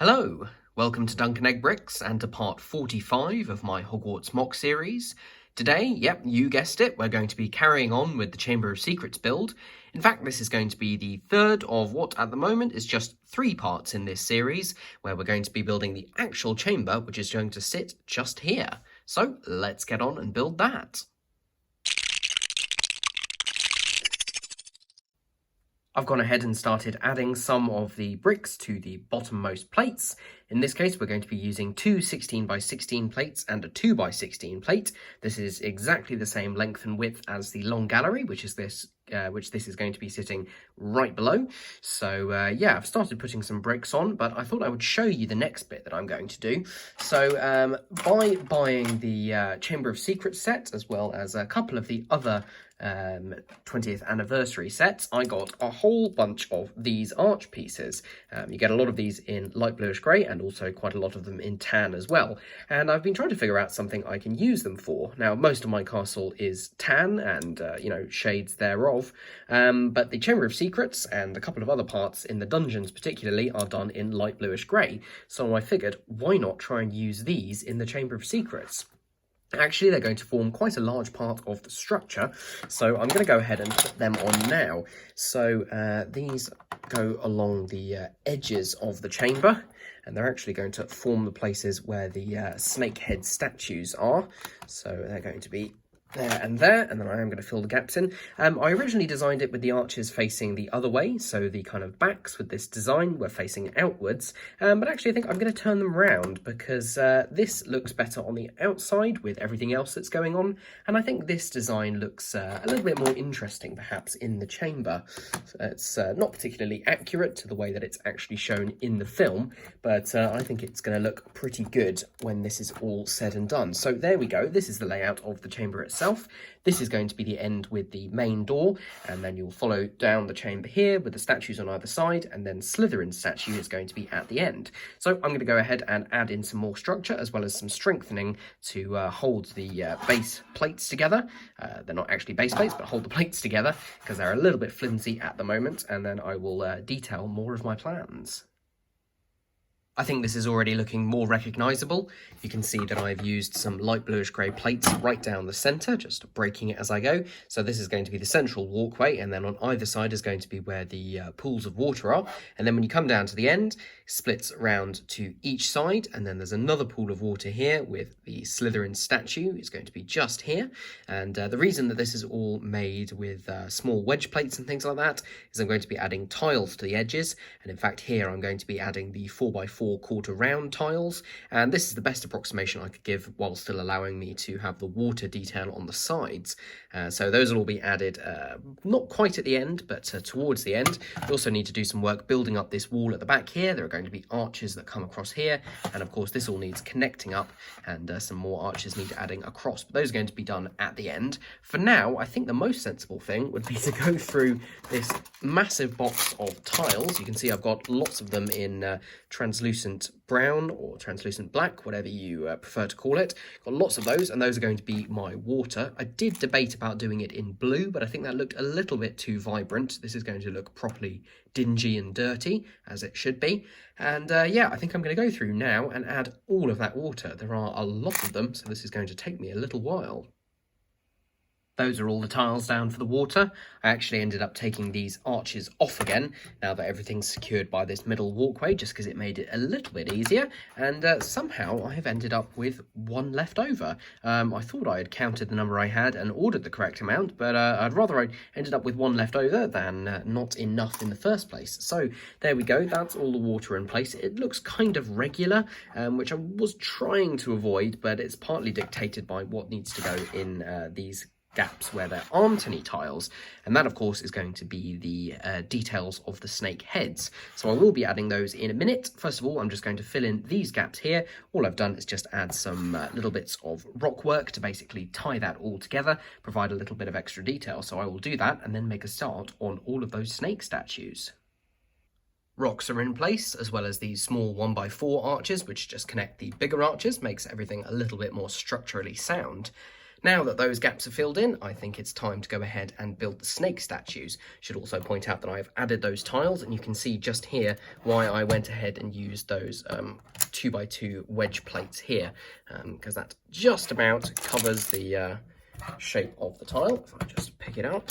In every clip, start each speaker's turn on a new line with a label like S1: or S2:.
S1: Hello, welcome to Duncan Egg Bricks and to part 45 of my Hogwarts MOC series. Today, yep, you guessed it, we're going to be carrying on with the Chamber of Secrets build. In fact, this is going to be the third of what at the moment is just 3 parts in this series, where we're going to be building the actual chamber, which is going to sit just here. So let's get on and build that. I've gone ahead and started adding some of the bricks to the bottommost plates. In this case, we're going to be using 2 16x16 plates and a 2x16 plate. This is exactly the same length and width as the long gallery, which this is going to be sitting right below. So yeah, I've started putting some bricks on, but I thought I would show you the next bit that I'm going to do. So by buying the Chamber of Secrets set, as well as a couple of the other 20th anniversary sets, I got a whole bunch of these arch pieces. You get a lot of these in light bluish grey and also quite a lot of them in tan as well. And I've been trying to figure out something I can use them for. Now, most of my castle is tan and, shades thereof, but the Chamber of Secrets and a couple of other parts in the dungeons particularly are done in light bluish grey. So I figured, why not try and use these in the Chamber of Secrets? Actually, they're going to form quite a large part of the structure, so I'm going to go ahead and put them on now. So these go along the edges of the chamber, and they're actually going to form the places where the snake head statues are. So they're going to be there, and then I am going to fill the gaps in. I originally designed it with the arches facing the other way, so the kind of backs with this design were facing outwards, but actually I think I'm going to turn them round because this looks better on the outside with everything else that's going on, and I think this design looks a little bit more interesting perhaps in the chamber. So it's not particularly accurate to the way that it's actually shown in the film, but I think it's going to look pretty good when this is all said and done. So there we go, this is the layout of the chamber itself. This is going to be the end with the main door, and then you'll follow down the chamber here with the statues on either side, and then Slytherin's statue is going to be at the end. So I'm going to go ahead and add in some more structure as well as some strengthening to hold the base plates together. They're not actually base plates, but hold the plates together because they're a little bit flimsy at the moment, and then I will detail more of my plans. I think this is already looking more recognisable. You can see that I've used some light bluish grey plates right down the centre, just breaking it as I go. So this is going to be the central walkway, and then on either side is going to be where the pools of water are. And then when you come down to the end, it splits around to each side, and then there's another pool of water here with the Slytherin statue is going to be just here. And the reason that this is all made with small wedge plates and things like that is I'm going to be adding tiles to the edges, and in fact here I'm going to be adding the 4x4 quarter round tiles, and this is the best approximation I could give while still allowing me to have the water detail on the sides. So those will all be added not quite at the end, but towards the end. We also need to do some work building up this wall at the back here. There are going to be arches that come across here, and of course this all needs connecting up, and some more arches need adding across, but those are going to be done at the end. For now, I think the most sensible thing would be to go through this massive box of tiles. You can see I've got lots of them in translucent brown or translucent black, whatever you prefer to call it. Got lots of those, and those are going to be my water. I did debate about doing it in blue, but I think that looked a little bit too vibrant. This is going to look properly dingy and dirty, as it should be. And yeah, I think I'm going to go through now and add all of that water. There are a lot of them, so this is going to take me a little while. Those are all the tiles down for the water. I actually ended up taking these arches off again now that everything's secured by this middle walkway, just because it made it a little bit easier, and somehow I have ended up with one left over. I thought I had counted the number I had and ordered the correct amount, but I'd rather I ended up with one left over than not enough in the first place. So there we go, that's all the water in place. It looks kind of regular, which I was trying to avoid, but it's partly dictated by what needs to go in these gaps where there aren't any tiles, and that of course is going to be the details of the snake heads. So I will be adding those in a minute. First of all, I'm just going to fill in these gaps here. All I've done is just add some little bits of rock work to basically tie that all together, provide a little bit of extra detail. So I will do that and then make a start on all of those snake statues. Rocks are in place, as well as these small 1x4 arches, which just connect the bigger arches, makes everything a little bit more structurally sound. Now that those gaps are filled in, I think it's time to go ahead and build the snake statues. Should also point out that I've added those tiles, and you can see just here why I went ahead and used those 2x2 wedge plates here, because that just about covers the shape of the tile. If I just pick it up,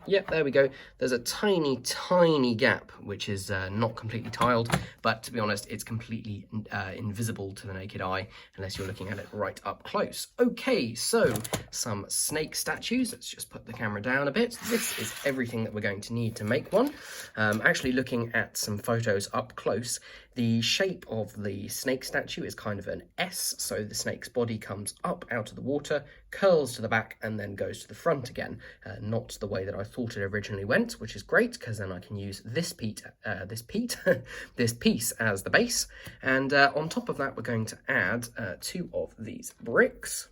S1: yep, there we go. There's a tiny gap which is not completely tiled, but to be honest, it's completely invisible to the naked eye unless you're looking at it right up close. Okay, so some snake statues. Let's just put the camera down a bit. This is everything that we're going to need to make one. Actually, looking at some photos up close, the shape of the snake statue is kind of an S, so the snake's body comes up out of the water, curls to the back, and then goes to the front again. Not the way that I thought it originally went, which is great, because then I can use this piece as the base. And on top of that, we're going to add 2 of these bricks.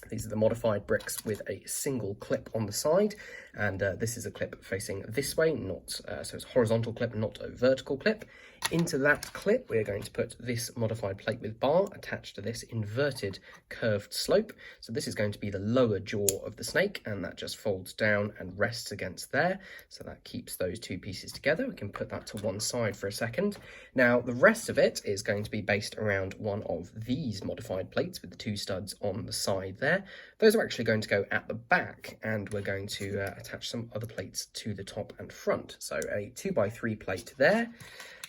S1: These are the modified bricks with a single clip on the side, and this is a clip facing this way, not so it's a horizontal clip, not a vertical clip. Into that clip, we're going to put this modified plate with bar attached to this inverted curved slope. So this is going to be the lower jaw of the snake, and that just folds down and rests against there. So that keeps those 2 pieces together. We can put that to one side for a second. Now, the rest of it is going to be based around one of these modified plates with the 2 studs on the side there. Those are actually going to go at the back, and we're going to attach some other plates to the top and front. So a 2x3 plate there,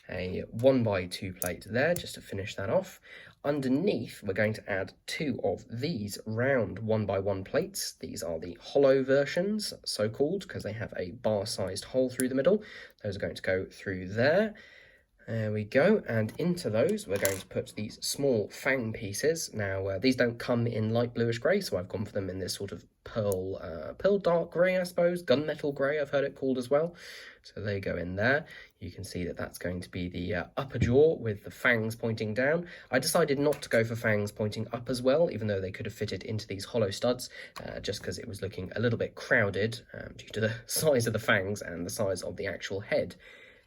S1: a 1x2 plate there, just to finish that off. Underneath, we're going to add 2 of these round 1x1 plates. These are the hollow versions, so called, because they have a bar-sized hole through the middle. Those are going to go through there. There we go, and into those we're going to put these small fang pieces. Now these don't come in light bluish grey, so I've gone for them in this sort of pearl dark grey, I suppose, gunmetal grey I've heard it called as well. So they go in there. You can see that that's going to be the upper jaw with the fangs pointing down. I decided not to go for fangs pointing up as well, even though they could have fitted into these hollow studs, just because it was looking a little bit crowded due to the size of the fangs and the size of the actual head.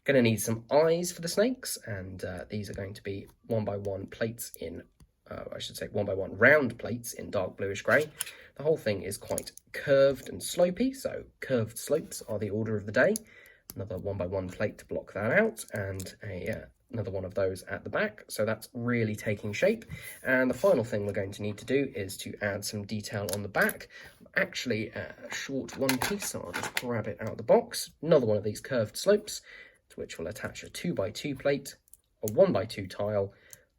S1: Going to need some eyes for the snakes, and these are going to be 1x1 plates in, 1x1 round plates in dark bluish grey. The whole thing is quite curved and slopey, so curved slopes are the order of the day. Another 1x1 plate to block that out, and another one of those at the back, so that's really taking shape. And the final thing we're going to need to do is to add some detail on the back. Actually a short one piece, so I'll just grab it out of the box. Another one of these curved slopes, to which we'll attach a 2x2 plate, a 1x2 tile.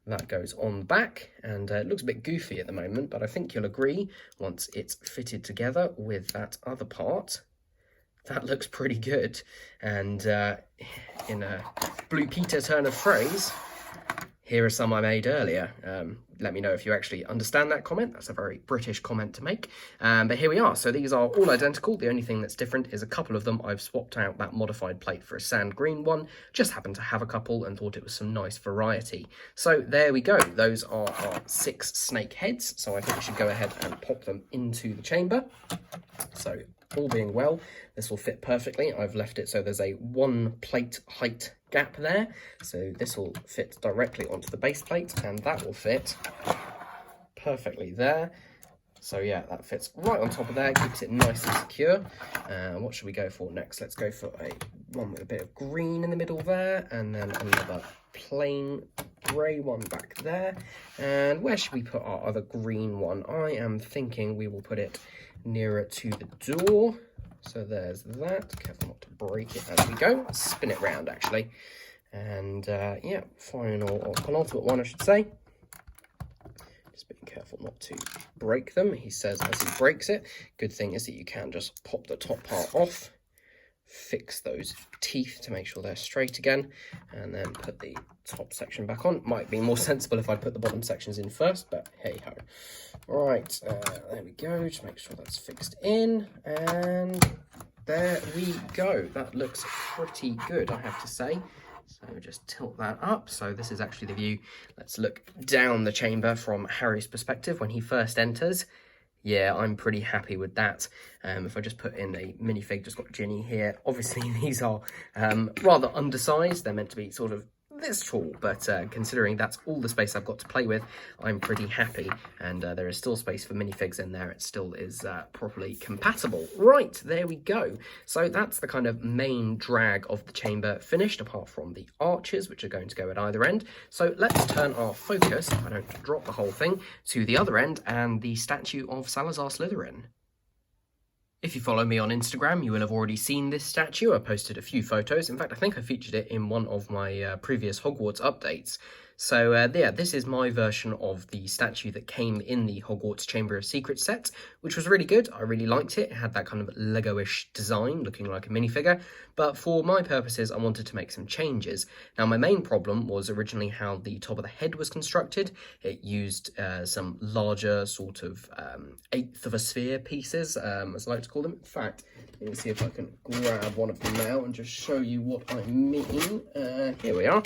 S1: That goes on the back, and it looks a bit goofy at the moment, but I think you'll agree once it's fitted together with that other part, that looks pretty good. And in a Blue Peter turn of phrase, here are some I made earlier. Let me know if you actually understand that comment. That's a very British comment to make. But here we are. So these are all identical. The only thing that's different is a couple of them. I've swapped out that modified plate for a sand green one. Just happened to have a couple and thought it was some nice variety. So there we go. Those are our 6 snake heads. So I think we should go ahead and pop them into the chamber. So all being well, this will fit perfectly. I've left it so there's a 1 plate height gap there, so this will fit directly onto the base plate, and that will fit perfectly there. So yeah, that fits right on top of there, keeps it nice and secure. What should we go for next? Let's go for one with a bit of green in the middle there, and then another plain grey one back there. And where should we put our other green one? I am thinking we will put it nearer to the door. So there's that. Careful not to break it as we go. Spin it round, actually. And yeah, final or penultimate one, I should say. Just being careful not to break them, he says as he breaks it. Good thing is that you can just pop the top part off, fix those teeth to make sure they're straight again, and then put the top section back on. Might be more sensible if I put the bottom sections in first, but hey ho. Right, there we go. Just make sure that's fixed in, and there we go. That looks pretty good, I have to say. So just tilt that up. So this is actually the view. Let's look down the chamber from Harry's perspective when he first enters. Yeah, I'm pretty happy with that. If I just put in a minifig, just got Ginny here. Obviously, these are rather undersized. They're meant to be sort of this tall, but considering that's all the space I've got to play with, I'm pretty happy, and there is still space for minifigs in there. It still is properly compatible. Right, there we go. So that's the kind of main drag of the chamber finished, apart from the arches, which are going to go at either end. So let's turn our focus, if I don't drop the whole thing, to the other end and the statue of Salazar Slytherin. If you follow me on Instagram, you will have already seen this statue. I posted a few photos. In fact, I think I featured it in one of my previous Hogwarts updates. So yeah, this is my version of the statue that came in the Hogwarts Chamber of Secrets set, which was really good. I really liked it. It had that kind of Lego-ish design, looking like a minifigure. But for my purposes, I wanted to make some changes. Now, my main problem was originally how the top of the head was constructed. It used some larger sort of eighth of a sphere pieces, as I like to call them. In fact, let me see if I can grab one of them now and just show you what I mean. Here we are.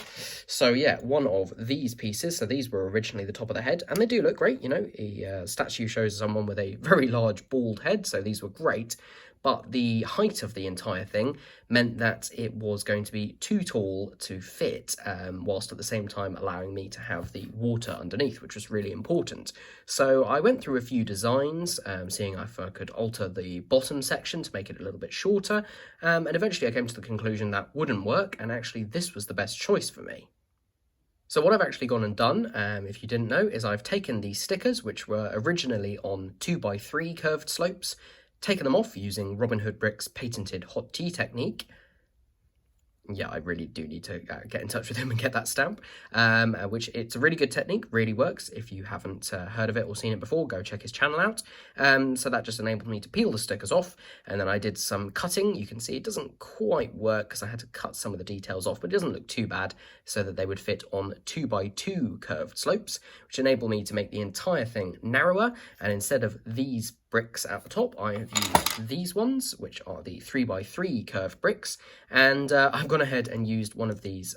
S1: So yeah, one of these pieces. So these were originally the top of the head, and they do look great. You know, the statue shows someone with a very large bald head, so these were great. But the height of the entire thing meant that it was going to be too tall to fit, whilst at the same time allowing me to have the water underneath, which was really important. So I went through a few designs, seeing if I could alter the bottom section to make it a little bit shorter, and eventually I came to the conclusion that wouldn't work, and actually this was the best choice for me. So what I've actually gone and done, if you didn't know, is I've taken these stickers, which were originally on 2x3 curved slopes, taken them off using Robin Hood Brick's patented hot tea technique. Yeah, I really do need to get in touch with him and get that stamp, which it's a really good technique, really works. If you haven't heard of it or seen it before, go check his channel out. So that just enabled me to peel the stickers off, and then I did some cutting. You can see it doesn't quite work because I had to cut some of the details off, but it doesn't look too bad, so that they would fit on 2x2 curved slopes, which enabled me to make the entire thing narrower, and instead of these bricks at the top, I have used these ones, which are the 3x3 curved bricks, and I've gone ahead and used one of these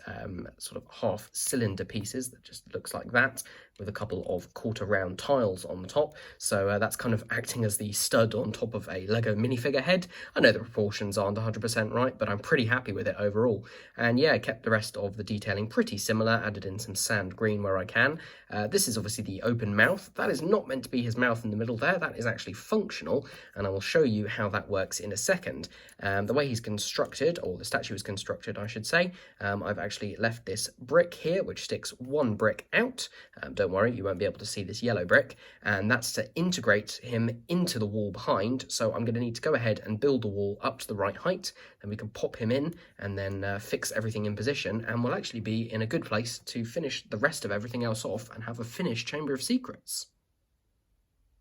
S1: sort of half cylinder pieces that just looks like that, with a couple of quarter round tiles on the top. So that's kind of acting as the stud on top of a Lego minifigure head. I know the proportions aren't 100% right, but I'm pretty happy with it overall. And yeah, I kept the rest of the detailing pretty similar, added in some sand green where I can. This is obviously the open mouth. That is not meant to be his mouth in the middle there. That is actually functional, and I will show you how that works in a second. The way he's constructed, or the statue is constructed, I should say, I've actually left this brick here, which sticks one brick out. Don't worry, you won't be able to see this yellow brick, and that's to integrate him into the wall behind. So I'm going to need to go ahead and build the wall up to the right height, then we can pop him in and then fix everything in position, and we'll actually be in a good place to finish the rest of everything else off and have a finished Chamber of Secrets.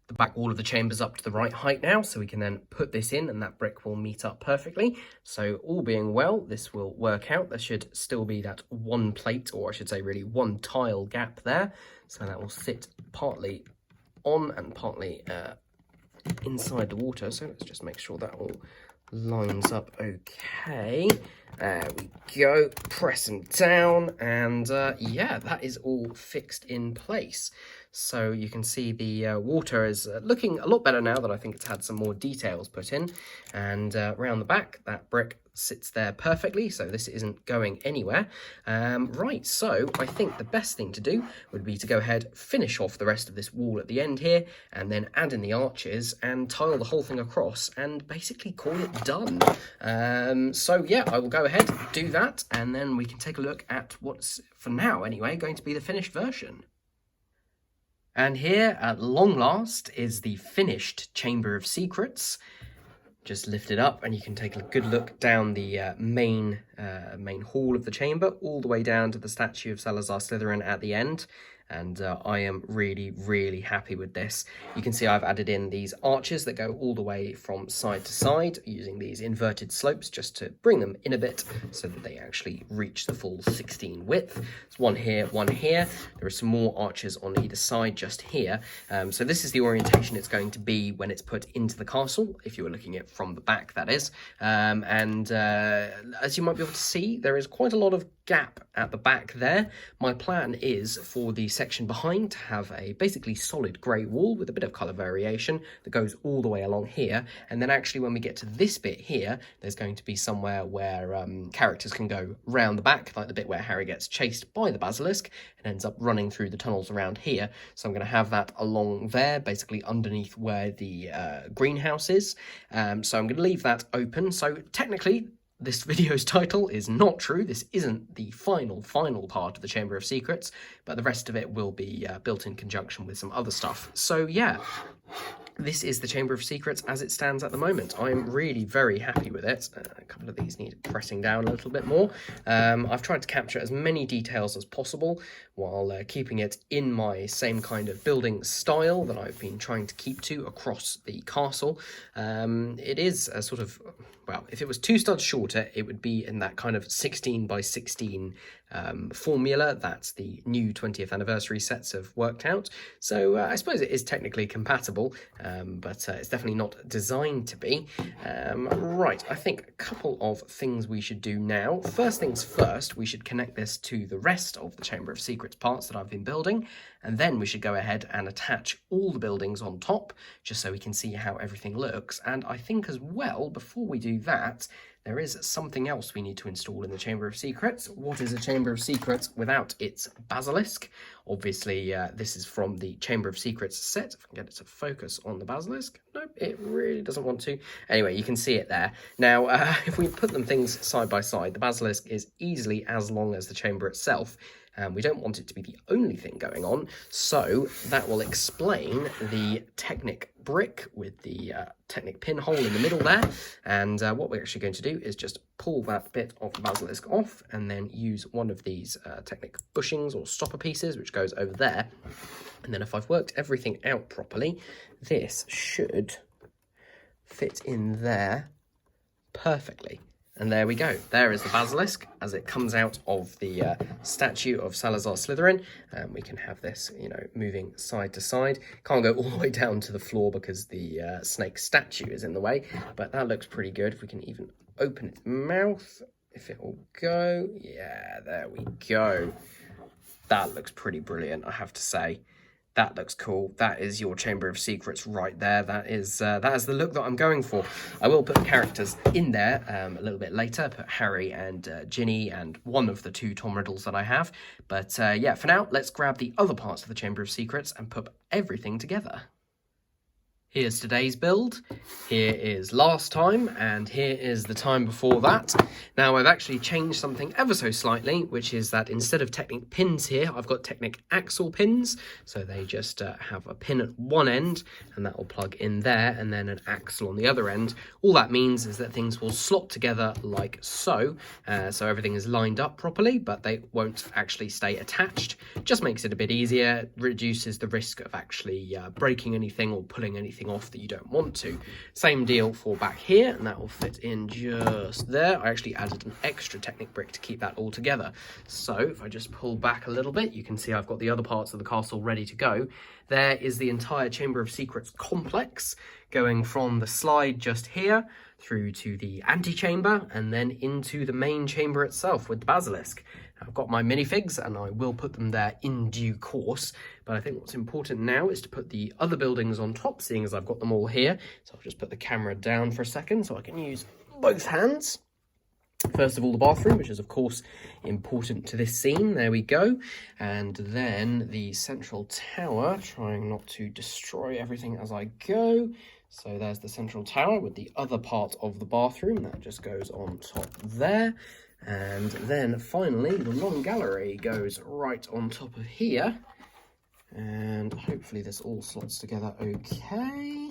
S1: The back wall of the chamber's up to the right height now, so we can then put this in and that brick will meet up perfectly. So all being well, this will work out. There should still be that one plate, or I should say really one tile gap there. So that will sit partly on and partly inside the water. So let's just make sure that all lines up okay. There we go, press them down, and yeah, that is all fixed in place. So you can see the water is looking a lot better now that I think it's had some more details put in, and around the back that brick sits there perfectly, so this isn't going anywhere. Right, so I think the best thing to do would be to go ahead, finish off the rest of this wall at the end here, and then add in the arches and tile the whole thing across and basically call it done. So yeah, I will go ahead, do that, and then we can take a look at what's, for now anyway, going to be the finished version. And here, at long last, is the finished Chamber of Secrets. Just lift it up and you can take a good look down the main hall of the chamber, all the way down to the statue of Salazar Slytherin at the end. And I am really, really happy with this. You can see I've added in these arches that go all the way from side to side, using these inverted slopes just to bring them in a bit so that they actually reach the full 16 width. There's one here, one here. There are some more arches on either side just here. So this is the orientation it's going to be when it's put into the castle, if you were looking at it from the back, that is. As you might be able to see, there is quite a lot of gap at the back there. My plan is for the section behind to have a basically solid grey wall with a bit of colour variation that goes all the way along here, and then actually when we get to this bit here, there's going to be somewhere where characters can go round the back, like the bit where Harry gets chased by the Basilisk and ends up running through the tunnels around here. So I'm going to have that along there, basically underneath where the greenhouse is. So I'm going to leave that open. So technically, this video's title is not true. This isn't the final part of the Chamber of Secrets, but the rest of it will be built in conjunction with some other stuff. So yeah, this is the Chamber of Secrets as it stands at the moment. I'm really very happy with it. A couple of these need pressing down a little bit more. I've tried to capture as many details as possible while keeping it in my same kind of building style that I've been trying to keep to across the castle. It is a sort of, well, if it was 2 studs shorter, it would be in that kind of 16 by 16 formula that the new 20th anniversary sets have worked out. So I suppose it is technically compatible, but it's definitely not designed to be. Right, I think a couple of things we should do now. First things first, we should connect this to the rest of the Chamber of Secrets parts that I've been building, and then we should go ahead and attach all the buildings on top, just so we can see how everything looks. And I think as well, before we do that, there is something else we need to install in the Chamber of Secrets. What is a Chamber of Secrets without its Basilisk? Obviously, this is from the Chamber of Secrets set. If I can get it to focus on the Basilisk. Nope, it really doesn't want to. Anyway, you can see it there. Now, if we put them things side by side, the Basilisk is easily as long as the chamber itself. We don't want it to be the only thing going on, so that will explain the Technic brick with the Technic pinhole in the middle there. And what we're actually going to do is just pull that bit of the Basilisk off and then use one of these Technic bushings or stopper pieces, which goes over there. And then if I've worked everything out properly, this should fit in there perfectly. And there we go. There is the Basilisk as it comes out of the statue of Salazar Slytherin. We can have this, you know, moving side to side. Can't go all the way down to the floor because the snake statue is in the way, but that looks pretty good. If we can even open its mouth, if it will go. Yeah, there we go. That looks pretty brilliant, I have to say. That looks cool. That is your Chamber of Secrets right there. That is the look that I'm going for. I will put the characters in there a little bit later. Put Harry and Ginny and one of the 2 Tom Riddles that I have. But yeah, for now, let's grab the other parts of the Chamber of Secrets and put everything together. Here's today's build, here is last time, and here is the time before that. Now I've actually changed something ever so slightly, which is that instead of Technic pins here, I've got Technic axle pins. So they just have a pin at one end, and that will plug in there, and then an axle on the other end. All that means is that things will slot together like so. So everything is lined up properly, but they won't actually stay attached. Just makes it a bit easier, reduces the risk of actually breaking anything or pulling anything off that you don't want to. Same deal for back here, and that will fit in just there. I actually added an extra Technic brick to keep that all together. So if I just pull back a little bit, you can see I've got the other parts of the castle ready to go. There is the entire Chamber of Secrets complex, going from the slide just here through to the antechamber and then into the main chamber itself with the Basilisk. I've got my minifigs and I will put them there in due course, but I think what's important now is to put the other buildings on top, seeing as I've got them all here. So I'll just put the camera down for a second so I can use both hands. First of all, the bathroom, which is of course important to this scene. There we go. And then the central tower, trying not to destroy everything as I go. So there's the central tower with the other part of the bathroom. That just goes on top there. And then finally, the long gallery goes right on top of here. And hopefully this all slots together okay.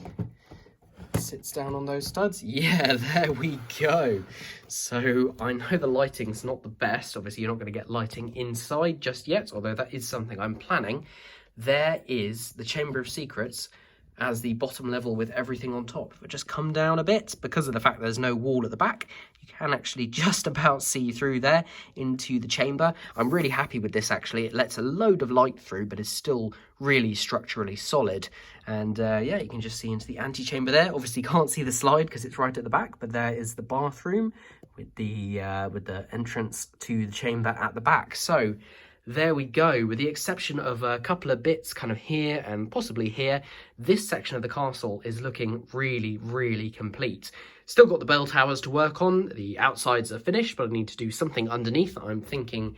S1: Sits down on those studs. Yeah, there we go. So I know the lighting's not the best. Obviously, you're not going to get lighting inside just yet, although that is something I'm planning. There is the Chamber of Secrets as the bottom level with everything on top. If I just come down a bit, because of the fact there's no wall at the back, you can actually just about see through there into the chamber. I'm really happy with this actually. It lets a load of light through, but is still really structurally solid. And yeah, you can just see into the antechamber there. Obviously you can't see the slide because it's right at the back, but there is the bathroom with the entrance to the chamber at the back. So there we go. With the exception of a couple of bits kind of here and possibly here, this section of the castle is looking really, really complete. Still got the bell towers to work on. The outsides are finished, but I need to do something underneath. I'm thinking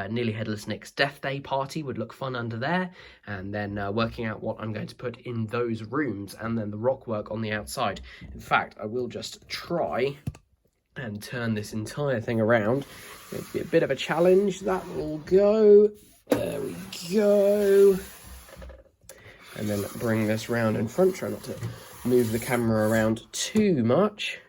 S1: Nearly Headless Nick's Death Day party would look fun under there, and then working out what I'm going to put in those rooms, and then the rock work on the outside. In fact, I will just try and turn this entire thing around. It'll be a bit of a challenge. That will go. There we go. And then bring this round in front. Try not to move the camera around too much.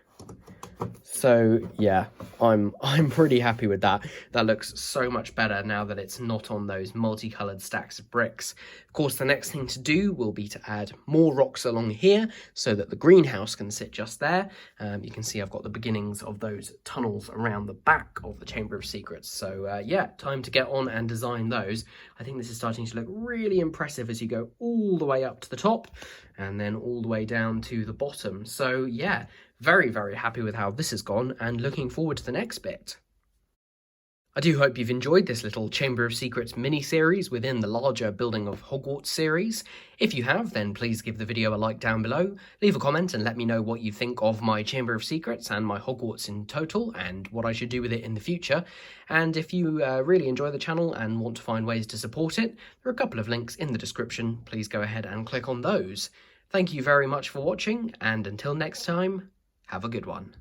S1: So yeah, I'm pretty happy with that. That looks so much better now that it's not on those multicolored stacks of bricks. Of course, the next thing to do will be to add more rocks along here so that the greenhouse can sit just there. You can see I've got the beginnings of those tunnels around the back of the Chamber of Secrets. So yeah, time to get on and design those. I think this is starting to look really impressive as you go all the way up to the top and then all the way down to the bottom. So yeah, very, very happy with how this has gone and looking forward to the next bit. I do hope you've enjoyed this little Chamber of Secrets mini-series within the larger Building of Hogwarts series. If you have, then please give the video a like down below, leave a comment and let me know what you think of my Chamber of Secrets and my Hogwarts in total and what I should do with it in the future. And if you really enjoy the channel and want to find ways to support it, there are a couple of links in the description. Please go ahead and click on those. Thank you very much for watching, and until next time, have a good one.